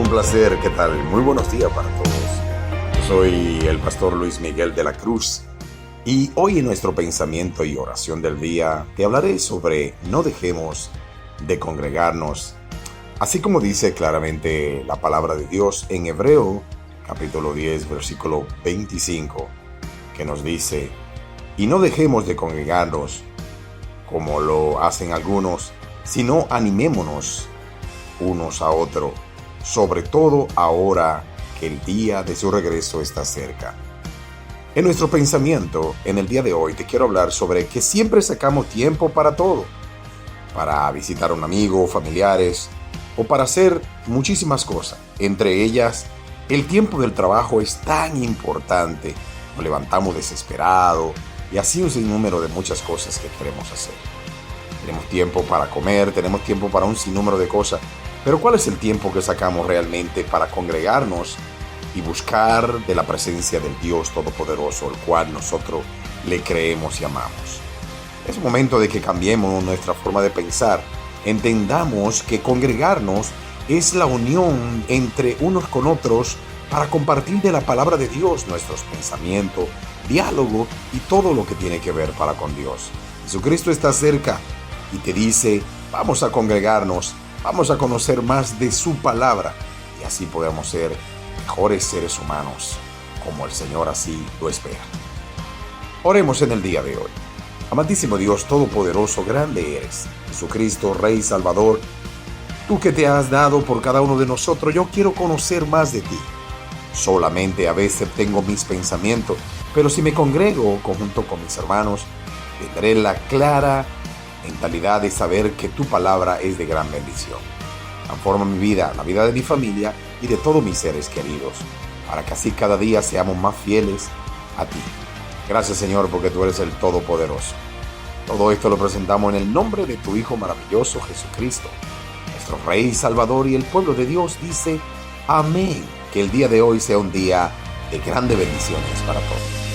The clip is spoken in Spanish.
un placer, ¿qué tal? Muy buenos días para todos. Yo soy el pastor Luis Miguel de la Cruz y hoy en nuestro pensamiento y oración del día te hablaré sobre no dejemos de congregarnos, así como dice claramente la palabra de Dios en Hebreo capítulo 10 versículo 25, que nos dice: y no dejemos de congregarnos como lo hacen algunos, sino animémonos unos a otros, sobre todo ahora que el día de su regreso está cerca. En nuestro pensamiento, en el día de hoy, te quiero hablar sobre que siempre sacamos tiempo para todo, para visitar a un amigo, familiares, o para hacer muchísimas cosas. Entre ellas, el tiempo del trabajo es tan importante. Nos levantamos desesperados y así un sinnúmero de muchas cosas que queremos hacer. Tenemos tiempo para comer, tenemos tiempo para un sinnúmero de cosas, pero ¿cuál es el tiempo que sacamos realmente para congregarnos y buscar de la presencia del Dios Todopoderoso, el cual nosotros le creemos y amamos? Es momento de que cambiemos nuestra forma de pensar. Entendamos que congregarnos es la unión entre unos con otros para compartir de la palabra de Dios nuestros pensamientos, diálogo y todo lo que tiene que ver para con Dios. Jesucristo está cerca y te dice: vamos a congregarnos, vamos a conocer más de su palabra y así podemos ser mejores seres humanos como el Señor así lo espera. Oremos en el día de hoy. Amantísimo Dios Todopoderoso, grande eres, Jesucristo, Rey, Salvador, tú que te has dado por cada uno de nosotros. Yo quiero conocer más de ti. Solamente a veces tengo mis pensamientos, pero si me congrego conjunto con mis hermanos, tendré la clara mentalidad de saber que tu palabra es de gran bendición. Transforma mi vida, la vida de mi familia y de todos mis seres queridos, para que así cada día seamos más fieles a ti. Gracias, Señor, porque tú eres el Todopoderoso. Todo esto lo presentamos en el nombre de tu Hijo maravilloso, Jesucristo, nuestro Rey y Salvador, y el pueblo de Dios dice: amén. Que el día de hoy sea un día de grandes bendiciones para todos.